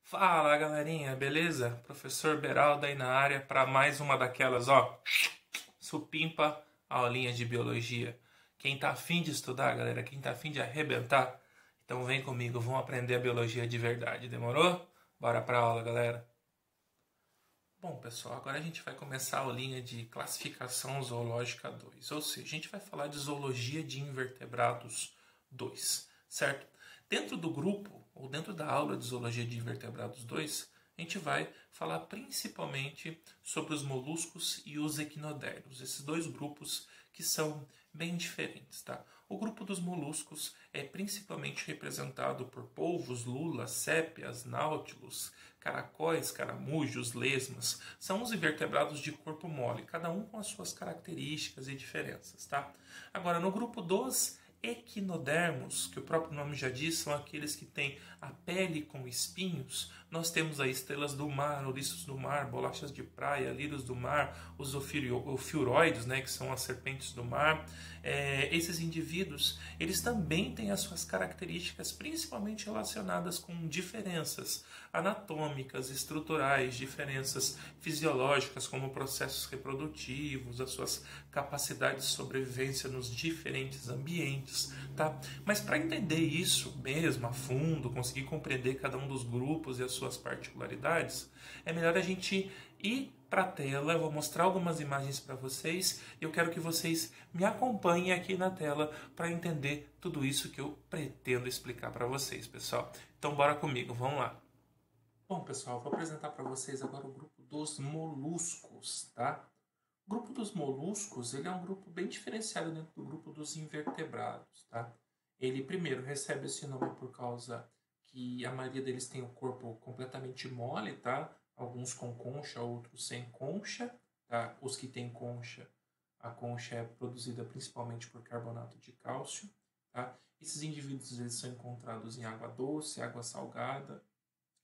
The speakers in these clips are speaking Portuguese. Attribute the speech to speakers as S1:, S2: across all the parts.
S1: Fala galerinha, beleza? Professor Beraldo aí na área para mais uma daquelas, supimpa aulinha de biologia. Quem tá afim de estudar, galera, quem tá afim de arrebentar, então vem comigo, vamos aprender a biologia de verdade, demorou? Bora pra aula, galera. Bom, pessoal, agora a gente vai começar a aulinha de classificação zoológica 2, ou seja, a gente vai falar de zoologia de invertebrados 2, certo? Dentro do grupo, ou dentro da aula de zoologia de invertebrados 2, a gente vai falar principalmente sobre os moluscos e os equinodermos, esses dois grupos que são bem diferentes, tá? O grupo dos moluscos é principalmente representado por polvos, lulas, sépias, náutilos, caracóis, caramujos, lesmas. São os invertebrados de corpo mole, cada um com as suas características e diferenças, tá? Agora, no grupo dos equinodermos, que o próprio nome já diz, são aqueles que têm a pele com espinhos. Nós temos aí estrelas do mar, ouriços do mar, bolachas de praia, lírios do mar, os ofiuroides, né, que são as serpentes do mar. Esses indivíduos, eles também têm as suas características principalmente relacionadas com diferenças anatômicas, estruturais, diferenças fisiológicas, como processos reprodutivos, as suas capacidades de sobrevivência nos diferentes ambientes, tá? Mas para entender isso mesmo a fundo, conseguir compreender cada um dos grupos e as suas particularidades, é melhor a gente ir para a tela. Eu vou mostrar algumas imagens para vocês e eu quero que vocês me acompanhem aqui na tela para entender tudo isso que eu pretendo explicar para vocês, pessoal. Então bora comigo, vamos lá. Bom, pessoal, vou apresentar para vocês agora o grupo dos moluscos, tá? O grupo dos moluscos, ele é um grupo bem diferenciado dentro do grupo dos invertebrados, tá? Ele, primeiro, recebe esse nome por causa que a maioria deles tem o corpo completamente mole, tá? Alguns com concha, outros sem concha, tá? Os que têm concha, a concha é produzida principalmente por carbonato de cálcio, tá? Esses indivíduos, eles são encontrados em água doce, água salgada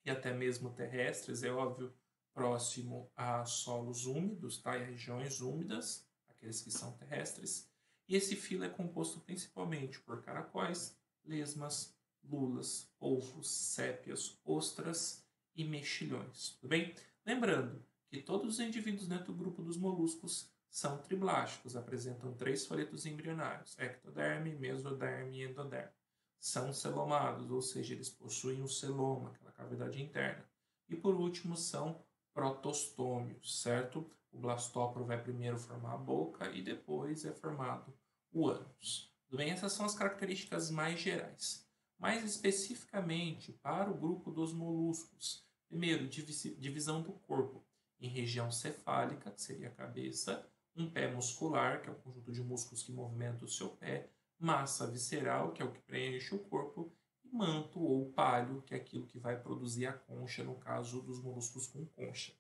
S1: e até mesmo terrestres, é óbvio, próximo a solos úmidos, tá? E a regiões úmidas, aqueles que são terrestres. E esse filo é composto principalmente por caracóis, lesmas, lulas, polvos, sépias, ostras e mexilhões. Tudo bem? Lembrando que todos os indivíduos dentro do grupo dos moluscos são triblásticos, apresentam 3 folhetos embrionários, ectoderme, mesoderme e endoderme. São celomados, ou seja, eles possuem o celoma, aquela cavidade interna. E por último, são protostômios, certo? O blastóporo vai primeiro formar a boca e depois é formado o ânus. Tudo bem? Essas são as características mais gerais. Mais especificamente para o grupo dos moluscos. Primeiro, divisão do corpo em região cefálica, que seria a cabeça, um pé muscular, que é o conjunto de músculos que movimenta o seu pé, massa visceral, que é o que preenche o corpo, e manto ou palho, que é aquilo que vai produzir a concha, no caso dos moluscos com concha.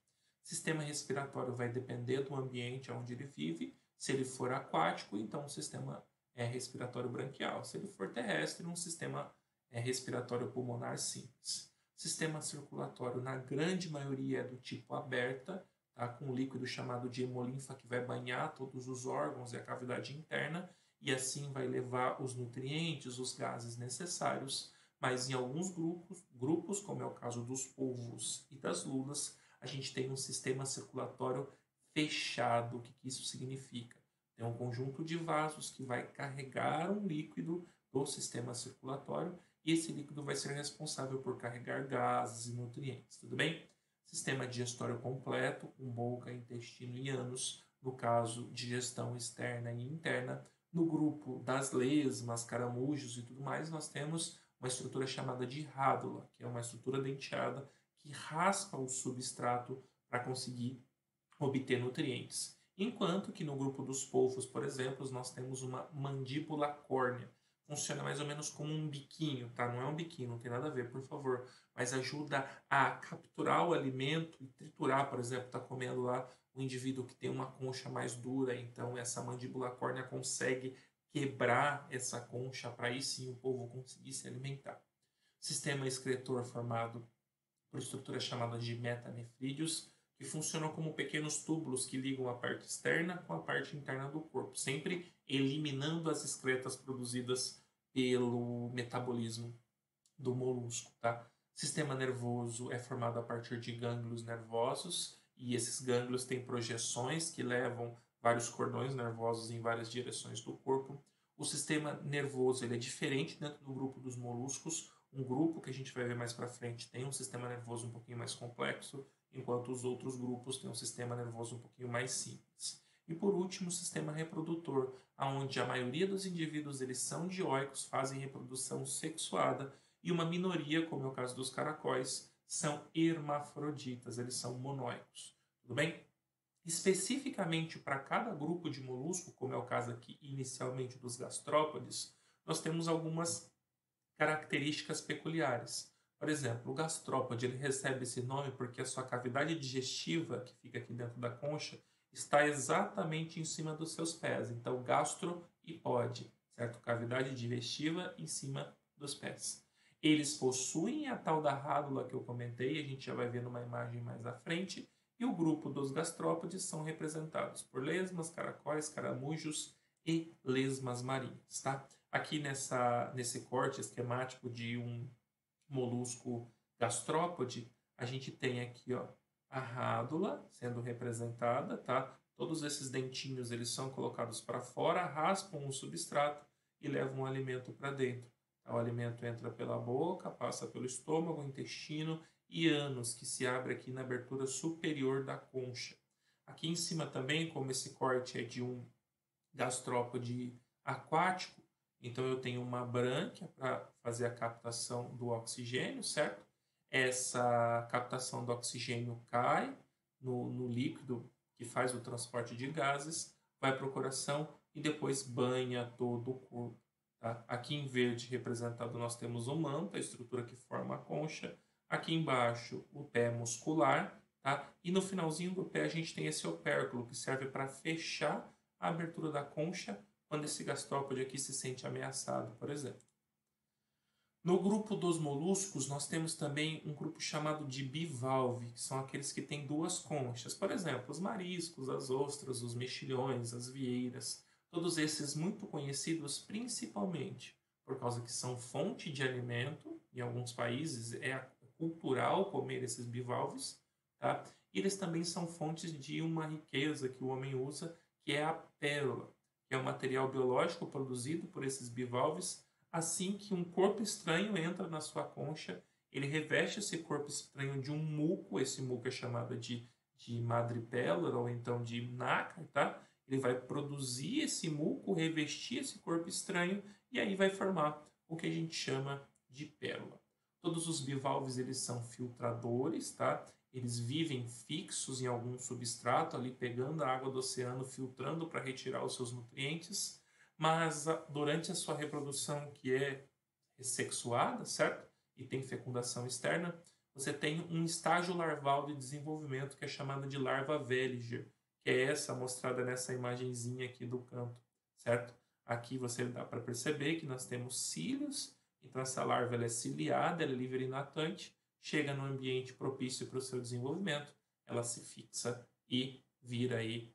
S1: Sistema respiratório vai depender do ambiente onde ele vive. Se ele for aquático, então o sistema respiratório branquial. Se ele for terrestre, um sistema respiratório pulmonar simples. Sistema circulatório, na grande maioria, é do tipo aberta, tá? Com um líquido chamado de hemolinfa que vai banhar todos os órgãos e a cavidade interna, e assim vai levar os nutrientes, os gases necessários. Mas em alguns grupos, como é o caso dos polvos e das lulas, a gente tem um sistema circulatório fechado. O que isso significa? Tem um conjunto de vasos que vai carregar um líquido do sistema circulatório e esse líquido vai ser responsável por carregar gases e nutrientes, tudo bem? Sistema digestório completo, com boca, intestino e ânus, no caso, digestão externa e interna. No grupo das lesmas, caramujos e tudo mais, nós temos uma estrutura chamada de rádula, que é uma estrutura denteada que raspa o substrato para conseguir obter nutrientes. Enquanto que no grupo dos polvos, por exemplo, nós temos uma mandíbula córnea. Funciona mais ou menos como um biquinho, tá? Não é um biquinho, não tem nada a ver, por favor. Mas ajuda a capturar o alimento e triturar, por exemplo, está comendo lá um indivíduo que tem uma concha mais dura, então essa mandíbula córnea consegue quebrar essa concha para aí sim o polvo conseguir se alimentar. Sistema excretor formado por estruturas chamadas de metanefrídeos, que funcionam como pequenos túbulos que ligam a parte externa com a parte interna do corpo, sempre eliminando as excretas produzidas pelo metabolismo do molusco, tá? Sistema nervoso é formado a partir de gânglios nervosos, e esses gânglios têm projeções que levam vários cordões nervosos em várias direções do corpo. O sistema nervoso ele é diferente dentro do grupo dos moluscos. Um grupo que a gente vai ver mais para frente tem um sistema nervoso um pouquinho mais complexo, enquanto os outros grupos têm um sistema nervoso um pouquinho mais simples. E por último, o sistema reprodutor, onde a maioria dos indivíduos eles são dioicos, fazem reprodução sexuada, e uma minoria, como é o caso dos caracóis, são hermafroditas, eles são monóicos. Tudo bem? Especificamente para cada grupo de molusco, como é o caso aqui inicialmente dos gastrópodes, nós temos algumas características peculiares. Por exemplo, o gastrópode ele recebe esse nome porque a sua cavidade digestiva, que fica aqui dentro da concha, está exatamente em cima dos seus pés. Então, gastro e pod, certo? Cavidade digestiva em cima dos pés. Eles possuem a tal da rádula que eu comentei, a gente já vai ver numa imagem mais à frente, e o grupo dos gastrópodes são representados por lesmas, caracóis, caramujos e lesmas marinhas, tá? Aqui nesse corte esquemático de um molusco gastrópode, a gente tem aqui, ó, a rádula sendo representada, tá? Todos esses dentinhos eles são colocados para fora, raspam o substrato e levam o alimento para dentro. O alimento entra pela boca, passa pelo estômago, intestino e ânus, que se abre aqui na abertura superior da concha. Aqui em cima também, como esse corte é de um gastrópode aquático, então eu tenho uma brânquia para fazer a captação do oxigênio, certo? Essa captação do oxigênio cai no líquido que faz o transporte de gases, vai para o coração e depois banha todo o corpo. Tá? Aqui em verde representado nós temos o manto, a estrutura que forma a concha. Aqui embaixo o pé muscular, tá? E no finalzinho do pé a gente tem esse opérculo que serve para fechar a abertura da concha quando esse gastrópode aqui se sente ameaçado, por exemplo. No grupo dos moluscos, nós temos também um grupo chamado de bivalve, que são aqueles que têm duas conchas. Por exemplo, os mariscos, as ostras, os mexilhões, as vieiras. Todos esses muito conhecidos principalmente por causa que são fonte de alimento. Em alguns países é cultural comer esses bivalves. Tá? E eles também são fontes de uma riqueza que o homem usa, que é a pérola, que é um material biológico produzido por esses bivalves. Assim que um corpo estranho entra na sua concha, ele reveste esse corpo estranho de um muco, esse muco é chamado de madrepérola ou então de nácar, tá? Ele vai produzir esse muco, revestir esse corpo estranho e aí vai formar o que a gente chama de pérola. Todos os bivalves eles são filtradores, tá? Eles vivem fixos em algum substrato, ali pegando a água do oceano, filtrando para retirar os seus nutrientes. Mas durante a sua reprodução, que é sexuada, certo? E tem fecundação externa, você tem um estágio larval de desenvolvimento que é chamado de larva Veliger, que é essa mostrada nessa imagenzinha aqui do canto, certo? Aqui você dá para perceber que nós temos cílios, então essa larva ela é ciliada, ela é livre e natante, chega no ambiente propício para o seu desenvolvimento, ela se fixa e vira aí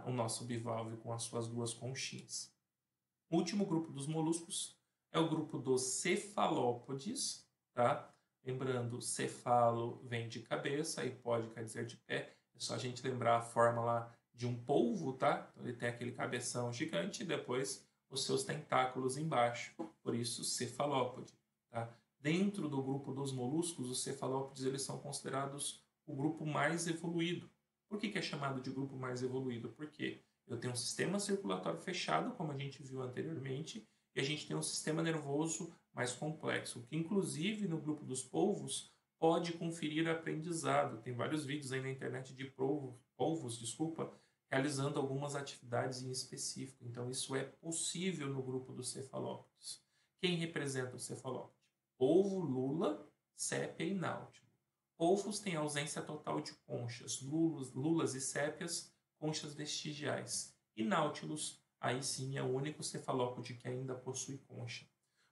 S1: o nosso bivalve com as suas duas conchinhas. O último grupo dos moluscos é o grupo dos cefalópodes, tá? Lembrando, cefalo vem de cabeça e pode quer dizer de pé. É só a gente lembrar a forma lá de um polvo, tá? Então ele tem aquele cabeção gigante e depois os seus tentáculos embaixo. Por isso, cefalópode, tá? Dentro do grupo dos moluscos, os cefalópodes eles são considerados o grupo mais evoluído. Por que é chamado de grupo mais evoluído? Porque eu tenho um sistema circulatório fechado, como a gente viu anteriormente, e a gente tem um sistema nervoso mais complexo, que inclusive no grupo dos polvos pode conferir aprendizado. Tem vários vídeos aí na internet de polvos, realizando algumas atividades em específico. Então isso é possível no grupo dos cefalópodes. Quem representa o cefalópode? Polvo, lula, sépia e náutilo. Polvos têm ausência total de conchas, lulas e sépias, conchas vestigiais. E náutilos, aí sim é o único cefalópode que ainda possui concha.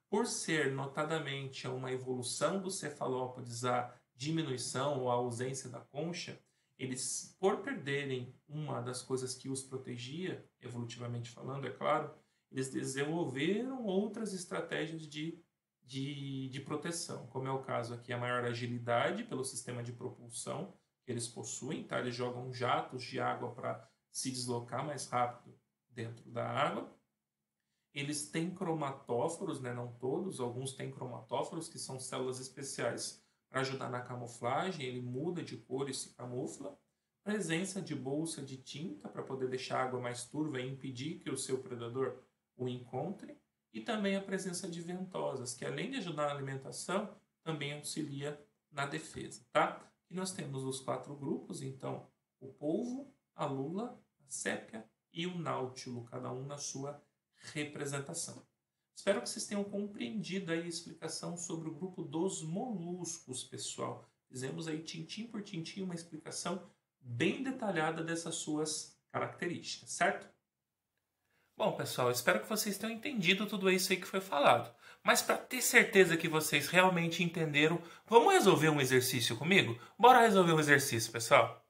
S1: Por ser notadamente uma evolução dos cefalópodes a diminuição ou a ausência da concha, eles, por perderem uma das coisas que os protegia, evolutivamente falando, é claro, eles desenvolveram outras estratégias de de proteção, como é o caso aqui, a maior agilidade pelo sistema de propulsão que eles possuem, tá? Eles jogam jatos de água para se deslocar mais rápido dentro da água. Eles têm cromatóforos, né? Não todos, alguns têm cromatóforos, que são células especiais para ajudar na camuflagem, ele muda de cor e se camufla. Presença de bolsa de tinta para poder deixar a água mais turva e impedir que o seu predador o encontre. E também a presença de ventosas, que além de ajudar na alimentação, também auxilia na defesa, tá? E nós temos os 4 grupos, então, o polvo, a lula, a sépia e o náutilo, cada um na sua representação. Espero que vocês tenham compreendido aí a explicação sobre o grupo dos moluscos, pessoal. Fizemos aí tintim por tintim uma explicação bem detalhada dessas suas características, certo? Bom, pessoal, espero que vocês tenham entendido tudo isso aí que foi falado. Mas para ter certeza que vocês realmente entenderam, vamos resolver um exercício comigo? Bora resolver um exercício, pessoal?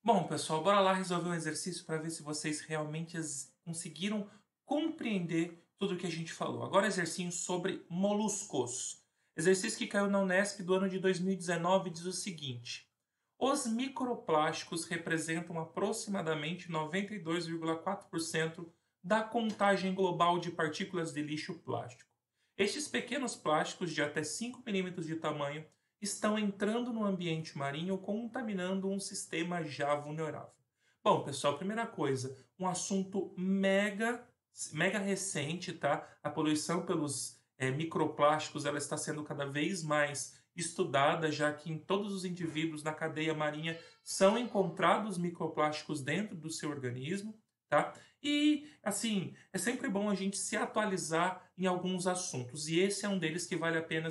S1: Bom, pessoal, bora lá resolver um exercício para ver se vocês realmente conseguiram compreender tudo o que a gente falou. Agora, exercício sobre moluscos. Exercício que caiu na Unesp do ano de 2019 diz o seguinte: os microplásticos representam aproximadamente 92,4% da contagem global de partículas de lixo plástico. Estes pequenos plásticos de até 5 milímetros de tamanho estão entrando no ambiente marinho, contaminando um sistema já vulnerável. Bom, pessoal, primeira coisa, um assunto mega recente, tá? A poluição pelos microplásticos ela está sendo cada vez mais estudada, já que em todos os indivíduos na cadeia marinha são encontrados microplásticos dentro do seu organismo, tá? E, assim, é sempre bom a gente se atualizar em alguns assuntos, e esse é um deles que vale a pena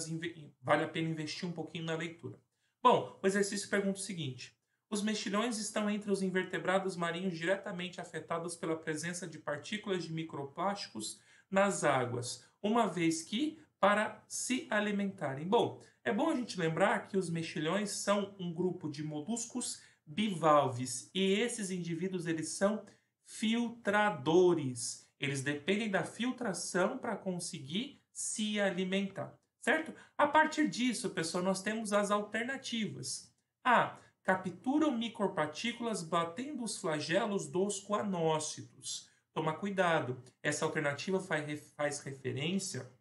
S1: investir um pouquinho na leitura. Bom, o exercício pergunta o seguinte: os mexilhões estão entre os invertebrados marinhos diretamente afetados pela presença de partículas de microplásticos nas águas, uma vez que para se alimentarem. Bom, é bom a gente lembrar que os mexilhões são um grupo de moluscos bivalves e esses indivíduos eles são filtradores. Eles dependem da filtração para conseguir se alimentar, certo? A partir disso, pessoal, nós temos as alternativas. A. Capturam micropartículas batendo os flagelos dos coanócitos. Toma cuidado, essa alternativa faz referência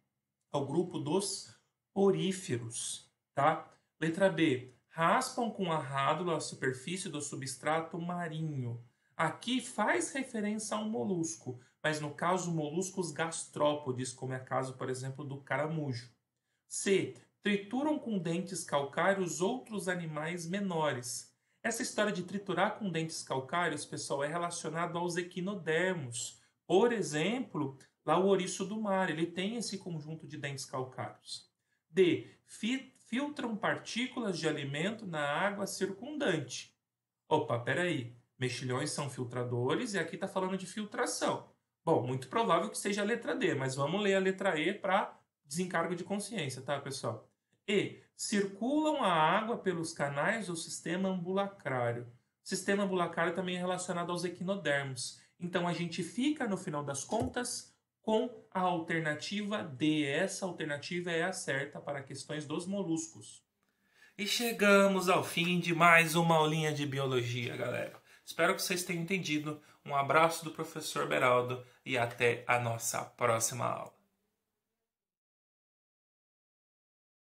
S1: ao grupo dos poríferos, tá? Letra B. Raspam com a rádula a superfície do substrato marinho. Aqui faz referência a um molusco, mas no caso moluscos gastrópodes, como é o caso, por exemplo, do caramujo. C. Trituram com dentes calcários outros animais menores. Essa história de triturar com dentes calcários, pessoal, é relacionado aos equinodermos. Por exemplo, lá o ouriço do mar, ele tem esse conjunto de dentes calcários. D. Filtram partículas de alimento na água circundante. Opa, peraí. Mexilhões são filtradores e aqui está falando de filtração. Bom, muito provável que seja a letra D, mas vamos ler a letra E para desencargo de consciência, tá, pessoal? E. Circulam a água pelos canais do sistema ambulacrário. O sistema ambulacrário também é relacionado aos equinodermos. Então a gente fica, no final das contas, com a alternativa D. Essa alternativa é a certa para questões dos moluscos. E chegamos ao fim de mais uma aulinha de biologia, galera. Espero que vocês tenham entendido. Um abraço do professor Beraldo e até a nossa próxima aula.